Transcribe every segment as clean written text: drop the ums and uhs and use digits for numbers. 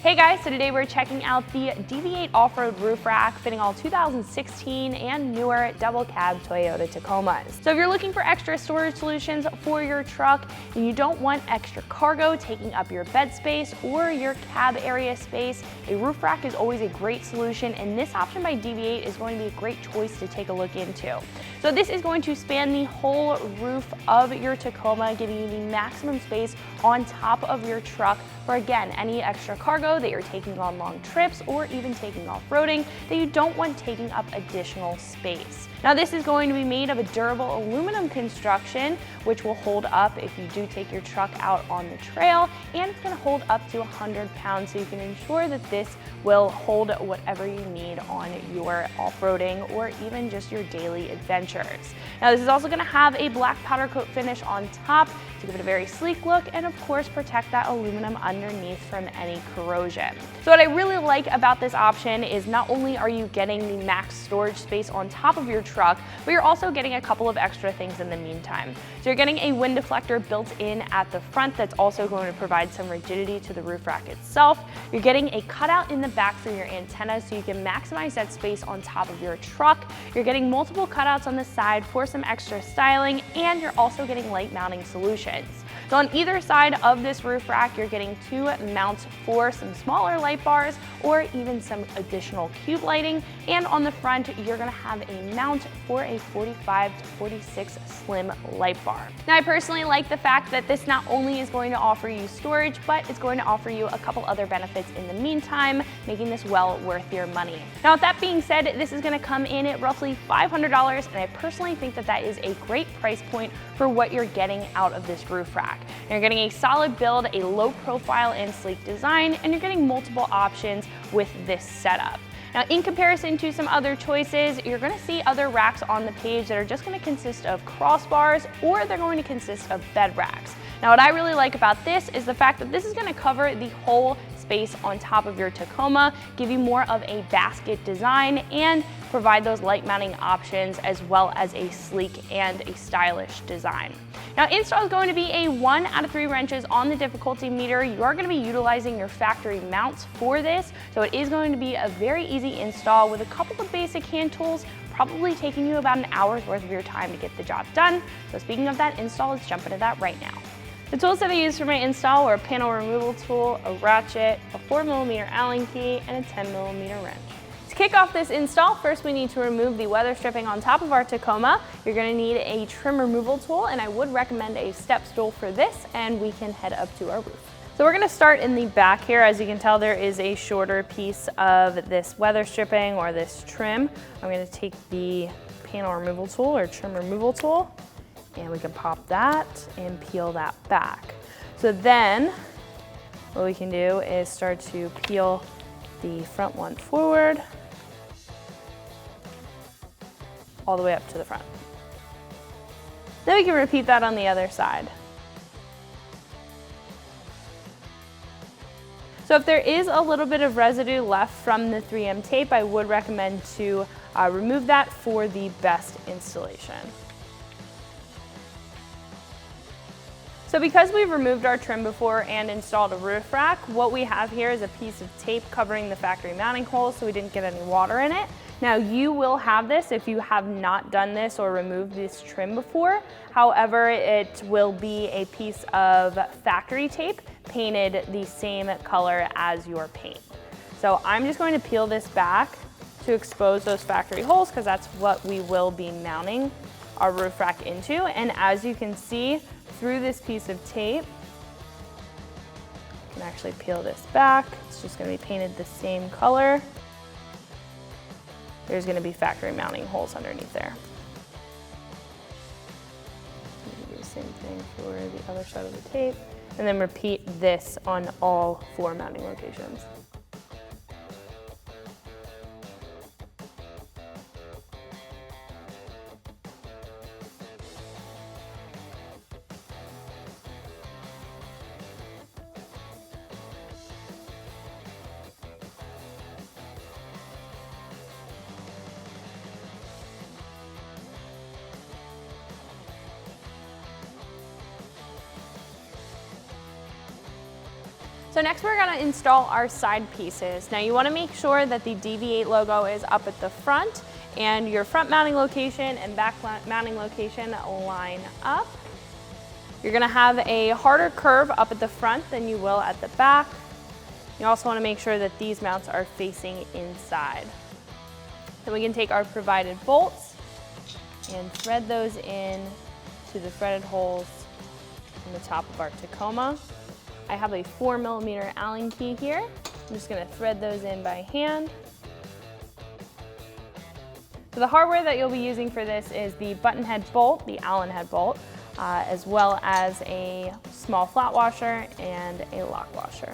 Hey guys, so today we're checking out the DV8 off-road roof rack fitting all 2016 and newer double cab Toyota Tacomas. So if you're looking for extra storage solutions for your truck and you don't want extra cargo taking up your bed space or your cab area space, a roof rack is always a great solution, and this option by DV8 is going to be a great choice to take a look into. So this is going to span the whole roof of your Tacoma, giving you the maximum space on top of your truck for, again, any extra cargo that you're taking on long trips or even taking off-roading that you don't want taking up additional space. Now this is going to be made of a durable aluminum construction, which will hold up if you do take your truck out on the trail, and it's going to hold up to 100 pounds, so you can ensure that this will hold whatever you need on your off-roading or even just your daily adventures. Now this is also going to have a black powder coat finish on top to give it a very sleek look and of course protect that aluminum underneath from any corrosion. So what I really like about this option is not only are you getting the max storage space on top of your truck, but you're also getting a couple of extra things in the meantime. So you're getting a wind deflector built in at the front that's also going to provide some rigidity to the roof rack itself. You're getting a cutout in the back for your antennas so you can maximize that space on top of your truck. You're getting multiple cutouts on the side for some extra styling, and you're also getting light mounting solutions. So on either side of this roof rack, you're getting two mounts for some smaller light bars or even some additional cube lighting. And on the front, you're gonna have a mount for a 45 to 46 slim light bar. Now, I personally like the fact that this not only is going to offer you storage, but it's going to offer you a couple other benefits in the meantime, making this well worth your money. Now, with that being said, this is gonna come in at roughly $500, and I personally think that that is a great price point for what you're getting out of this roof rack. And you're getting a solid build, a low profile and sleek design, and you're getting multiple options with this setup. Now, in comparison to some other choices, you're going to see other racks on the page that are just going to consist of crossbars, or they're going to consist of bed racks. Now, what I really like about this is the fact that this is going to cover the whole space on top of your Tacoma, give you more of a basket design, and provide those light mounting options as well as a sleek and a stylish design. Now, install is going to be a 1 out of 3 wrenches on the difficulty meter. You are going to be utilizing your factory mounts for this, so it is going to be a very easy install with a couple of basic hand tools, probably taking you about an hour's worth of your time to get the job done. So speaking of that install, let's jump into that right now. The tools that I used for my install were a panel removal tool, a ratchet, a 4mm Allen key, and a 10mm wrench. To kick off this install, first we need to remove the weather stripping on top of our Tacoma. You're going to need a trim removal tool, and I would recommend a step stool for this, and we can head up to our roof. So we're going to start in the back here. As you can tell, there is a shorter piece of this weather stripping or this trim. I'm going to take the panel removal tool or trim removal tool, and we can pop that and peel that back. So then what we can do is start to peel the front one forward all the way up to the front. Then we can repeat that on the other side. So if there is a little bit of residue left from the 3M tape, I would recommend to remove that for the best installation. So because we've removed our trim before and installed a roof rack, what we have here is a piece of tape covering the factory mounting holes so we didn't get any water in it. Now, you will have this if you have not done this or removed this trim before. However, it will be a piece of factory tape painted the same color as your paint. So I'm just going to peel this back to expose those factory holes because that's what we will be mounting our roof rack into. And as you can see through this piece of tape, you can actually peel this back. It's just going to be painted the same color. There's going to be factory mounting holes underneath there. Do the same thing for the other side of the tape, and then repeat this on all 4 mounting locations. So next we're going to install our side pieces. Now you want to make sure that the DV8 logo is up at the front and your front mounting location and back mounting location line up. You're going to have a harder curve up at the front than you will at the back. You also want to make sure that these mounts are facing inside. Then we can take our provided bolts and thread those in to the threaded holes in the top of our Tacoma. I have a 4mm Allen key here. I'm just going to thread those in by hand. So the hardware that you'll be using for this is the button head bolt, the Allen head bolt, as well as a small flat washer and a lock washer.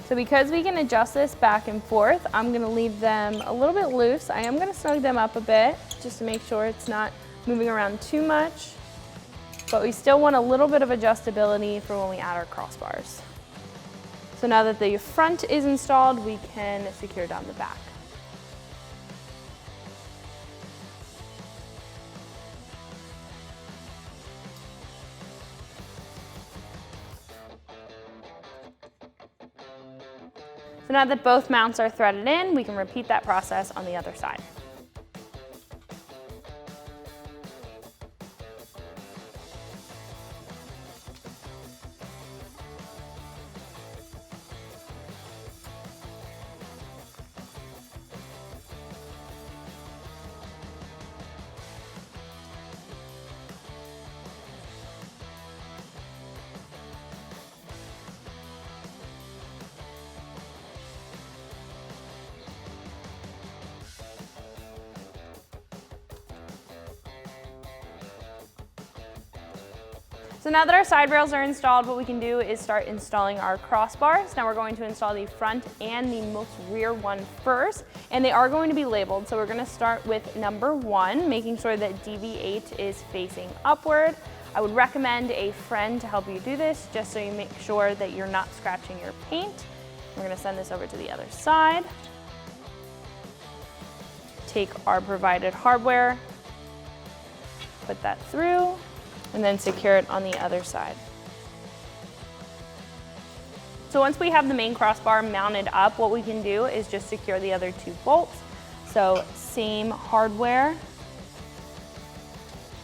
So because we can adjust this back and forth, I'm going to leave them a little bit loose. I am going to snug them up a bit just to make sure it's not moving around too much. But we still want a little bit of adjustability for when we add our crossbars. So now that the front is installed, we can secure down the back. So now that both mounts are threaded in, we can repeat that process on the other side. So now that our side rails are installed, what we can do is start installing our crossbars. Now we're going to install the front and the most rear one first, and they are going to be labeled. So we're going to start with number 1, making sure that DV8 is facing upward. I would recommend a friend to help you do this, just so you make sure that you're not scratching your paint. We're going to send this over to the other side. Take our provided hardware, put that through, and then secure it on the other side. So once we have the main crossbar mounted up, what we can do is just secure the other 2 bolts. So same hardware,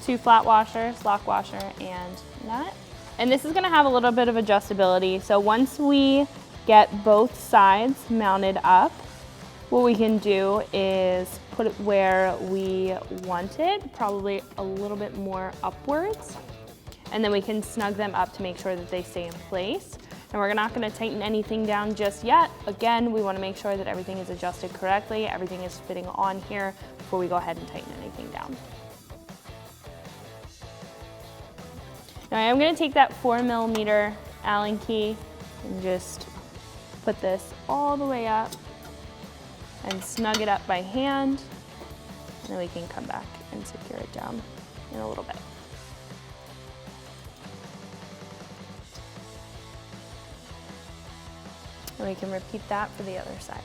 2 flat washers, lock washer, and nut. And this is gonna have a little bit of adjustability. So once we get both sides mounted up, what we can do is put it where we want it, probably a little bit more upwards. And then we can snug them up to make sure that they stay in place. And we're not gonna tighten anything down just yet. Again, we wanna make sure that everything is adjusted correctly, everything is fitting on here before we go ahead and tighten anything down. Now I am gonna take that 4mm Allen key and just put this all the way up and snug it up by hand, and then we can come back and secure it down in a little bit. And we can repeat that for the other side.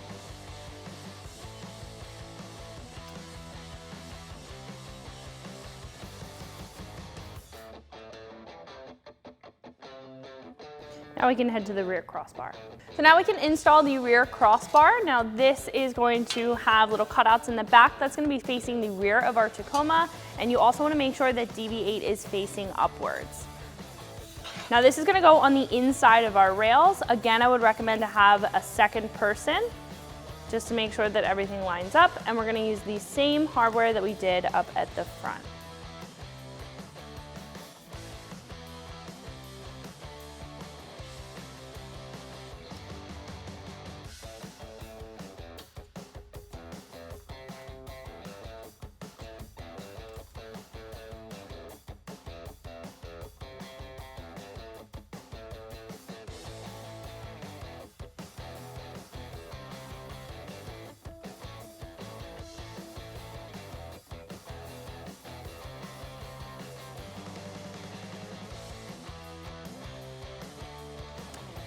Now we can head to the rear crossbar. So now we can install the rear crossbar. Now this is going to have little cutouts in the back. That's going to be facing the rear of our Tacoma, and you also want to make sure that DV8 is facing upwards. Now this is going to go on the inside of our rails. Again, I would recommend to have a second person just to make sure that everything lines up, and we're going to use the same hardware that we did up at the front.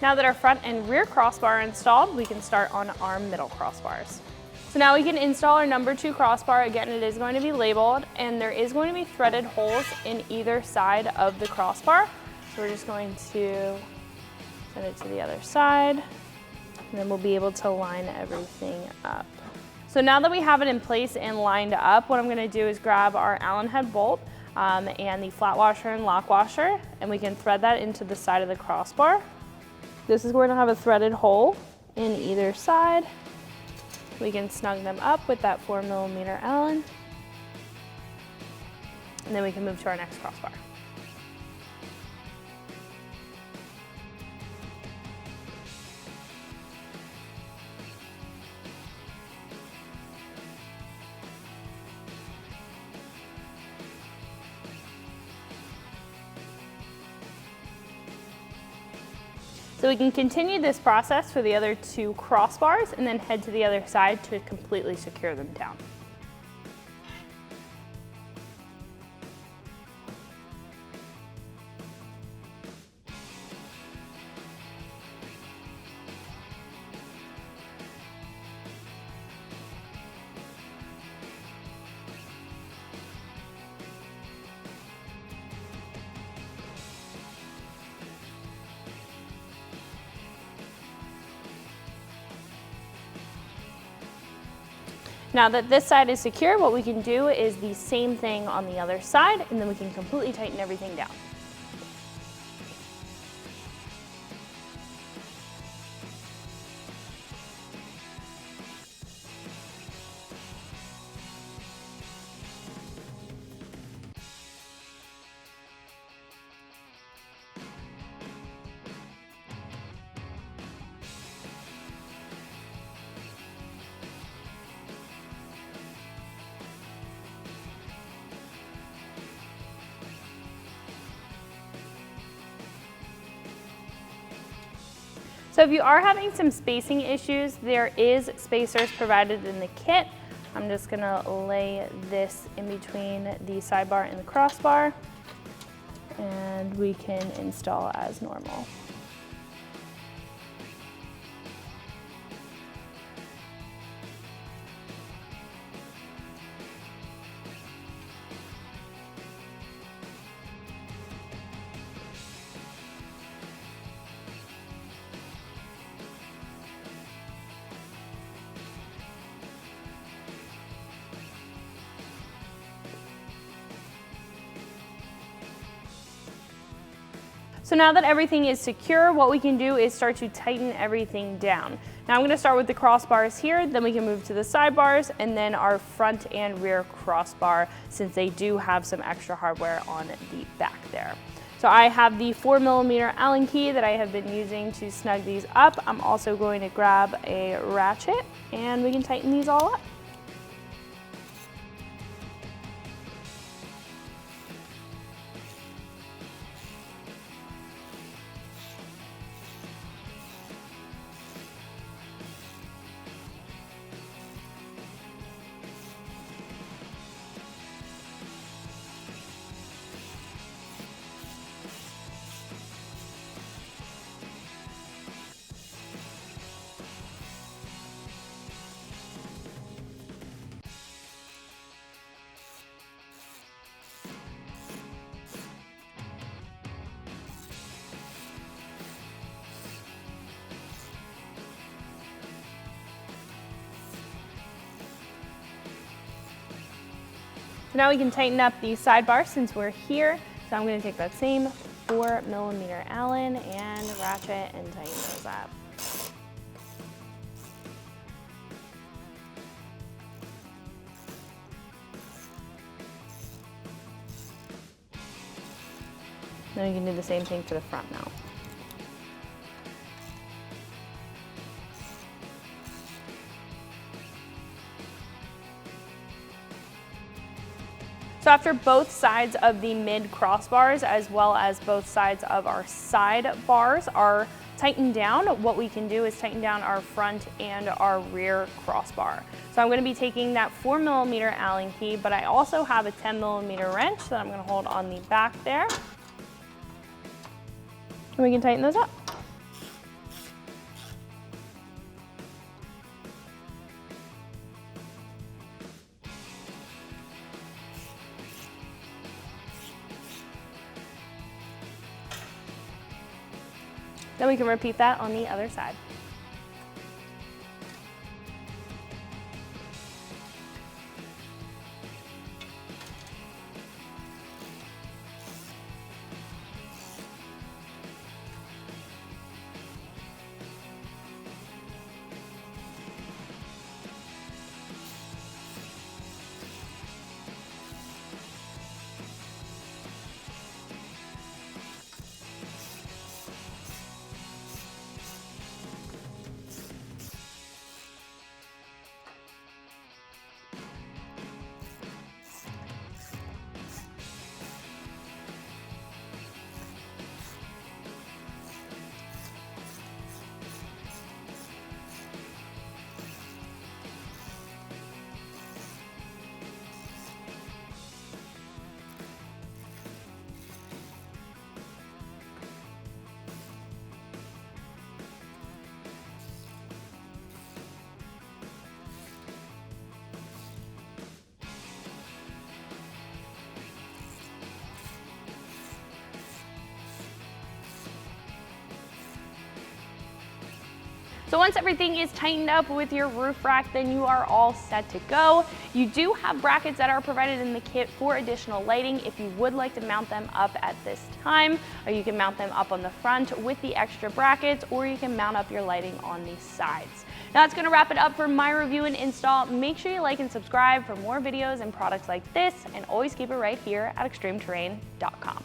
Now that our front and rear crossbar are installed, we can start on our middle crossbars. So now we can install our number 2 crossbar. Again, it is going to be labeled, and there is going to be threaded holes in either side of the crossbar. So we're just going to send it to the other side, and then we'll be able to line everything up. So now that we have it in place and lined up, what I'm going to do is grab our Allen head bolt and the flat washer and lock washer, and we can thread that into the side of the crossbar. This is going to have a threaded hole in either side. We can snug them up with that 4mm Allen, and then we can move to our next crossbar. So we can continue this process for the other 2 crossbars and then head to the other side to completely secure them down. Now that this side is secure, what we can do is the same thing on the other side, and then we can completely tighten everything down. So if you are having some spacing issues, there is spacers provided in the kit. I'm just gonna lay this in between the sidebar and the crossbar, and we can install as normal. So now that everything is secure, what we can do is start to tighten everything down. Now I'm going to start with the crossbars here, then we can move to the sidebars, and then our front and rear crossbar, since they do have some extra hardware on the back there. So I have the 4mm Allen key that I have been using to snug these up. I'm also going to grab a ratchet, and we can tighten these all up. So now we can tighten up the sidebar since we're here. So I'm going to take that same 4mm Allen and ratchet and tighten those up. Then we can do the same thing for the front now. So after both sides of the mid crossbars as well as both sides of our side bars are tightened down, what we can do is tighten down our front and our rear crossbar. So I'm going to be taking that 4mm Allen key, but I also have a 10mm wrench that I'm going to hold on the back there. And we can tighten those up. Then we can repeat that on the other side. So once everything is tightened up with your roof rack, then you are all set to go. You do have brackets that are provided in the kit for additional lighting if you would like to mount them up at this time, or you can mount them up on the front with the extra brackets, or you can mount up your lighting on the sides. Now that's going to wrap it up for my review and install. Make sure you like and subscribe for more videos and products like this, and always keep it right here at ExtremeTerrain.com.